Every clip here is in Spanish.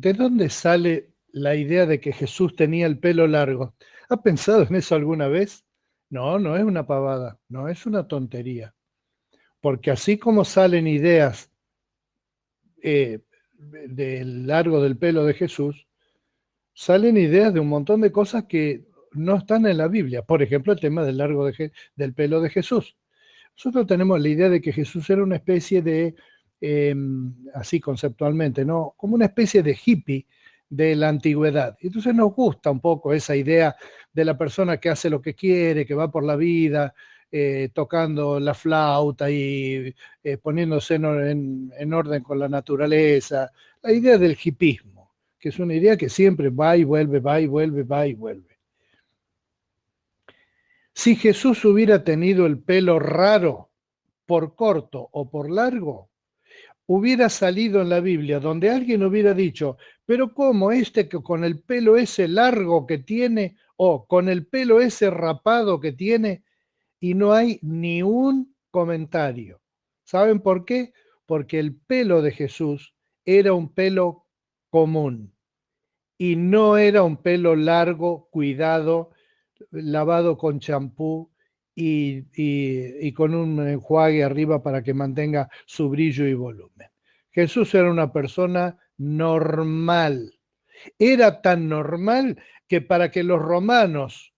¿De dónde sale la idea de que Jesús tenía el pelo largo? ¿Ha pensado en eso alguna vez? No, no es una pavada, no es una tontería. Porque así como salen ideas del largo del pelo de Jesús, salen ideas de un montón de cosas que no están en la Biblia. Por ejemplo, el tema del largo del pelo de Jesús. Nosotros tenemos la idea de que Jesús era una especie de, así conceptualmente, ¿no? Como una especie de hippie de la antigüedad. Entonces nos gusta un poco esa idea de la persona que hace lo que quiere, que va por la vida, tocando la flauta y poniéndose en orden con la naturaleza. La idea del hippismo, que es una idea que siempre va y vuelve, va y vuelve, va y vuelve. Si Jesús hubiera tenido el pelo raro, por corto o por largo, hubiera salido en la Biblia donde alguien hubiera dicho, pero ¿cómo este que con el pelo ese largo que tiene o con el pelo ese rapado que tiene? Y no hay ni un comentario. ¿Saben por qué? Porque el pelo de Jesús era un pelo común y no era un pelo largo, cuidado, lavado con champú y con un enjuague arriba para que mantenga su brillo y volumen. Jesús era una persona normal. Era tan normal que para los romanos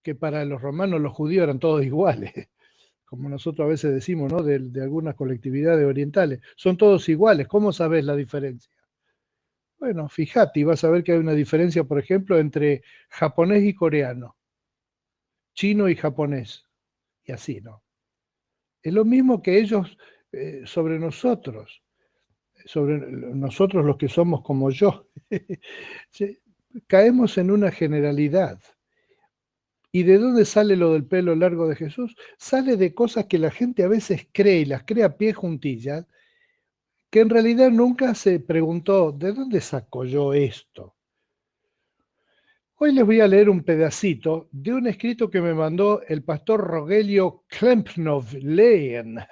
los judíos eran todos iguales, como nosotros a veces decimos, ¿no? De algunas colectividades orientales. Son todos iguales. ¿Cómo sabes la diferencia? Bueno, fíjate, y vas a ver que hay una diferencia, por ejemplo, entre japonés y coreano, chino y japonés, y así, ¿no? Es lo mismo que ellos sobre nosotros los que somos como yo. Sí, caemos en una generalidad. ¿Y de dónde sale lo del pelo largo de Jesús? Sale de cosas que la gente a veces cree y las cree a pie juntillas, que en realidad nunca se preguntó, ¿de dónde saco yo esto? Hoy les voy a leer un pedacito de un escrito que me mandó el pastor Rogelio Klempnov-Lehen,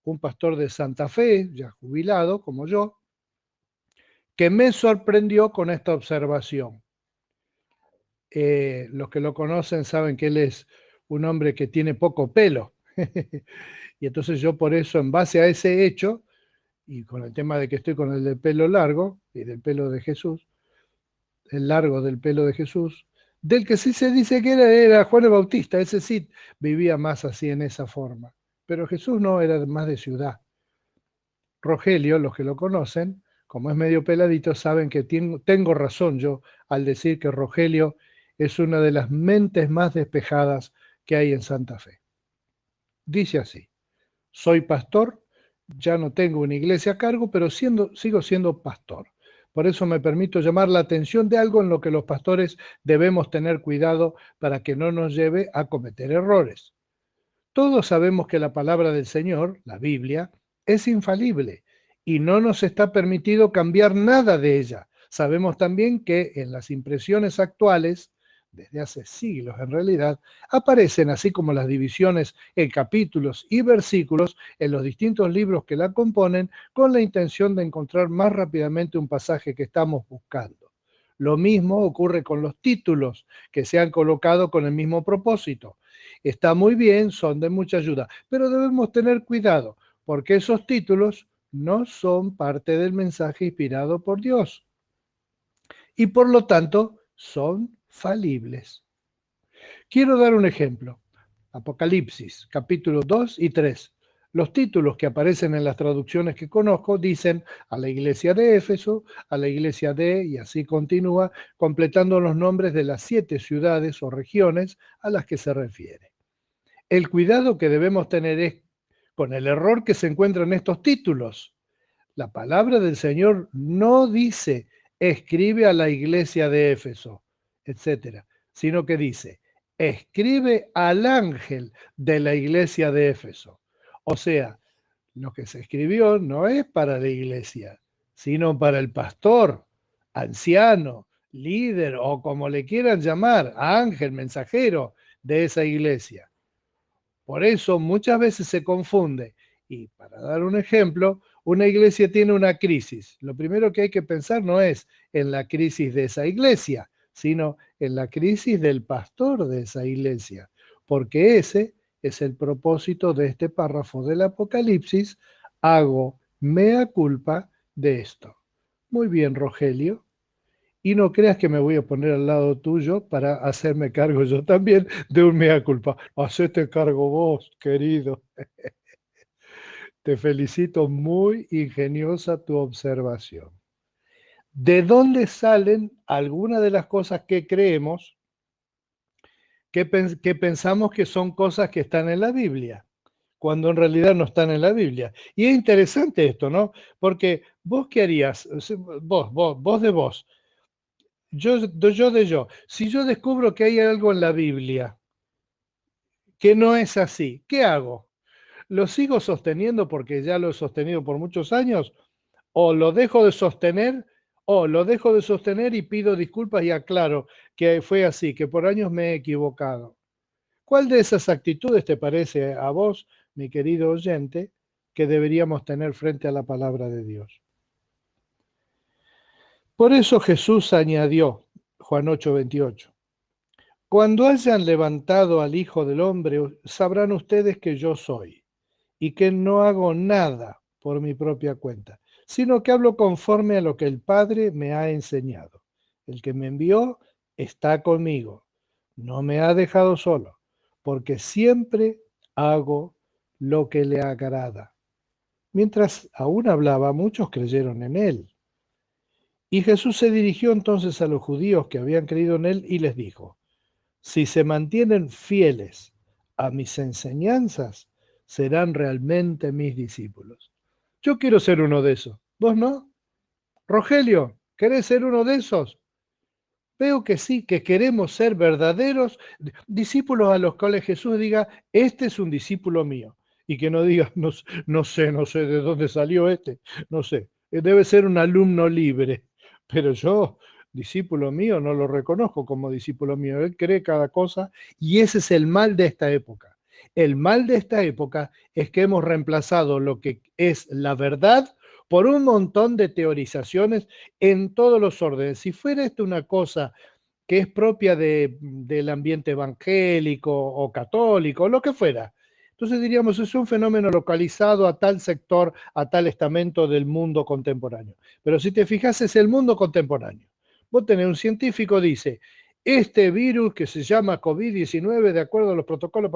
un pastor de Santa Fe, ya jubilado como yo, que me sorprendió con esta observación. Los que lo conocen saben que él es un hombre que tiene poco pelo. Y entonces yo por eso, en base a ese hecho, y con el tema de que estoy con el del pelo largo y del pelo de Jesús, el largo del pelo de Jesús, del que sí se dice que era Juan el Bautista, ese sí vivía más así en esa forma. Pero Jesús no, era más de ciudad. Rogelio, los que lo conocen, como es medio peladito, saben que tengo razón yo al decir que Rogelio es una de las mentes más despejadas que hay en Santa Fe. Dice así: soy pastor, ya no tengo una iglesia a cargo, pero sigo siendo pastor. Por eso me permito llamar la atención de algo en lo que los pastores debemos tener cuidado para que no nos lleve a cometer errores. Todos sabemos que la palabra del Señor, la Biblia, es infalible y no nos está permitido cambiar nada de ella. Sabemos también que en las impresiones actuales, desde hace siglos en realidad, aparecen así como las divisiones en capítulos y versículos en los distintos libros que la componen con la intención de encontrar más rápidamente un pasaje que estamos buscando. Lo mismo ocurre con los títulos que se han colocado con el mismo propósito. Está muy bien, son de mucha ayuda, pero debemos tener cuidado porque esos títulos no son parte del mensaje inspirado por Dios y por lo tanto son falibles. Quiero dar un ejemplo. Apocalipsis, capítulos 2 y 3. Los títulos que aparecen en las traducciones que conozco dicen a la iglesia de Éfeso, a la iglesia de, y así continúa, completando los nombres de las 7 ciudades o regiones a las que se refiere. El cuidado que debemos tener es con el error que se encuentra en estos títulos. La palabra del Señor no dice escribe a la iglesia de Éfeso, etcétera, sino que dice escribe al ángel de la iglesia de Éfeso. O sea, lo que se escribió no es para la iglesia, sino para el pastor, anciano, líder o como le quieran llamar, ángel, mensajero de esa iglesia. Por eso muchas veces se confunde. Y para dar un ejemplo, una iglesia tiene una crisis, lo primero que hay que pensar no es en la crisis de esa iglesia, sino en la crisis del pastor de esa iglesia, porque ese es el propósito de este párrafo del Apocalipsis: hago mea culpa de esto. Muy bien, Rogelio. Y no creas que me voy a poner al lado tuyo para hacerme cargo yo también de un mea culpa. Hacete cargo vos, querido. Te felicito, muy ingeniosa tu observación. ¿De dónde salen algunas de las cosas que creemos que pensamos que son cosas que están en la Biblia, cuando en realidad no están en la Biblia? Y es interesante esto, ¿no? Porque vos, ¿qué harías? Vos de vos, yo de yo. Si yo descubro que hay algo en la Biblia que no es así, ¿qué hago? ¿Lo sigo sosteniendo porque ya lo he sostenido por muchos años? ¿O lo dejo de sostener? ¿O lo dejo de sostener y pido disculpas y aclaro que fue así, que por años me he equivocado? ¿Cuál de esas actitudes te parece a vos, mi querido oyente, que deberíamos tener frente a la palabra de Dios? Por eso Jesús añadió, Juan 8:28, cuando hayan levantado al Hijo del Hombre, sabrán ustedes que yo soy, y que no hago nada por mi propia cuenta, sino que hablo conforme a lo que el Padre me ha enseñado. El que me envió está conmigo, no me ha dejado solo, porque siempre hago lo que le agrada. Mientras aún hablaba, muchos creyeron en él. Y Jesús se dirigió entonces a los judíos que habían creído en él y les dijo: si se mantienen fieles a mis enseñanzas, serán realmente mis discípulos. Yo quiero ser uno de esos. ¿Vos no? Rogelio, ¿querés ser uno de esos? Veo que sí, que queremos ser verdaderos discípulos a los cuales Jesús diga, este es un discípulo mío. Y que no diga, no sé de dónde salió este, no sé. Debe ser un alumno libre. Pero yo, discípulo mío, no lo reconozco como discípulo mío. Él cree cada cosa y ese es el mal de esta época. El mal de esta época es que hemos reemplazado lo que es la verdad por un montón de teorizaciones en todos los órdenes. Si fuera esto una cosa que es propia del ambiente evangélico o católico, o lo que fuera, entonces diríamos, es un fenómeno localizado a tal sector, a tal estamento del mundo contemporáneo. Pero si te fijas, es el mundo contemporáneo. Vos tenés un científico, dice, este virus que se llama COVID-19, de acuerdo a los protocolos,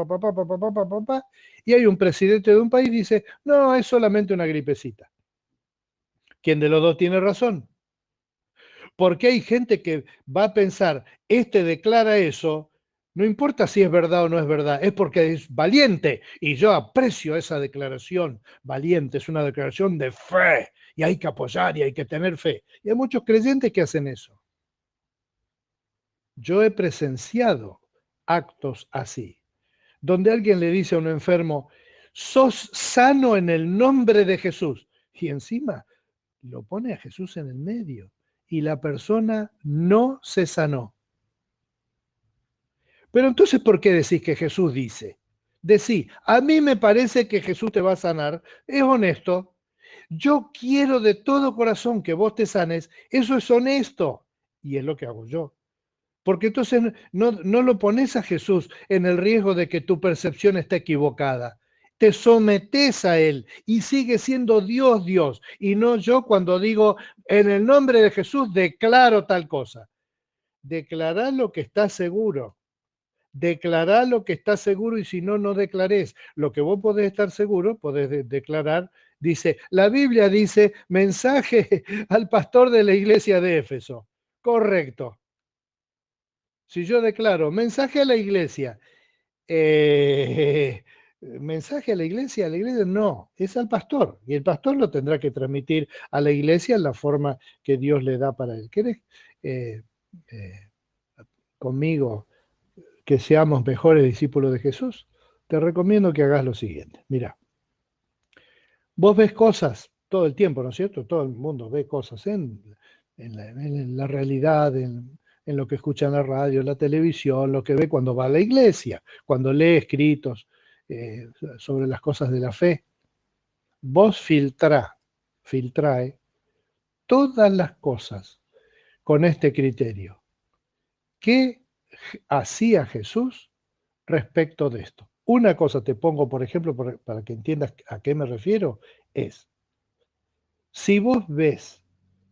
y hay un presidente de un país que dice, no, es solamente una gripecita. ¿Quién de los dos tiene razón? Porque hay gente que va a pensar, este declara eso, no importa si es verdad o no es verdad, es porque es valiente y yo aprecio esa declaración valiente, es una declaración de fe y hay que apoyar y hay que tener fe. Y hay muchos creyentes que hacen eso. Yo he presenciado actos así, donde alguien le dice a un enfermo, sos sano en el nombre de Jesús, y encima lo pone a Jesús en el medio y la persona no se sanó. Pero entonces, ¿por qué decís que Jesús dice? Decí, a mí me parece que Jesús te va a sanar, es honesto. Yo quiero de todo corazón que vos te sanes, eso es honesto. Y es lo que hago yo. Porque entonces no lo pones a Jesús en el riesgo de que tu percepción esté equivocada. Te sometes a Él y sigue siendo Dios, Dios. Y no yo cuando digo, en el nombre de Jesús declaro tal cosa. Declará lo que está seguro. Declará lo que está seguro y si no, no declares. Lo que vos podés estar seguro, podés declarar. Dice, la Biblia dice, mensaje al pastor de la iglesia de Éfeso. Correcto. Si yo declaro mensaje a la iglesia, mensaje a la iglesia no, es al pastor. Y el pastor lo tendrá que transmitir a la iglesia en la forma que Dios le da para él. ¿Querés eh, eh, conmigo que seamos mejores discípulos de Jesús? Te recomiendo que hagas lo siguiente. Mira, vos ves cosas todo el tiempo, ¿no es cierto? Todo el mundo ve cosas en la realidad, en lo que escucha en la radio, en la televisión, lo que ve cuando va a la iglesia, cuando lee escritos sobre las cosas de la fe. Vos filtrá filtrae todas las cosas con este criterio. ¿Qué hacía Jesús respecto de esto? Una cosa te pongo, por ejemplo, para que entiendas a qué me refiero, es, si vos ves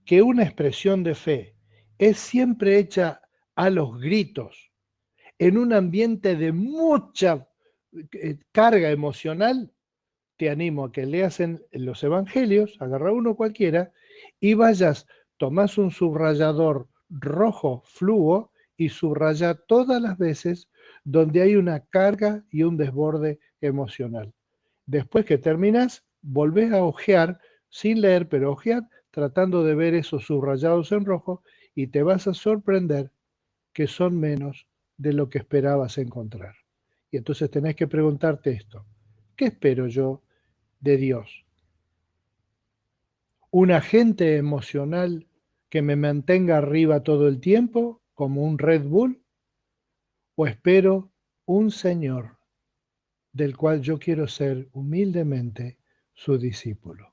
que una expresión de fe es siempre hecha a los gritos, en un ambiente de mucha carga emocional, te animo a que leas en los evangelios, agarra uno cualquiera, y vayas, tomás un subrayador rojo fluo y subraya todas las veces donde hay una carga y un desborde emocional. Después que terminas, volvés a ojear, sin leer, pero ojear, tratando de ver esos subrayados en rojo, y te vas a sorprender que son menos de lo que esperabas encontrar. Y entonces tenés que preguntarte esto: ¿qué espero yo de Dios? ¿Un agente emocional que me mantenga arriba todo el tiempo, como un Red Bull? ¿O espero un Señor del cual yo quiero ser humildemente su discípulo?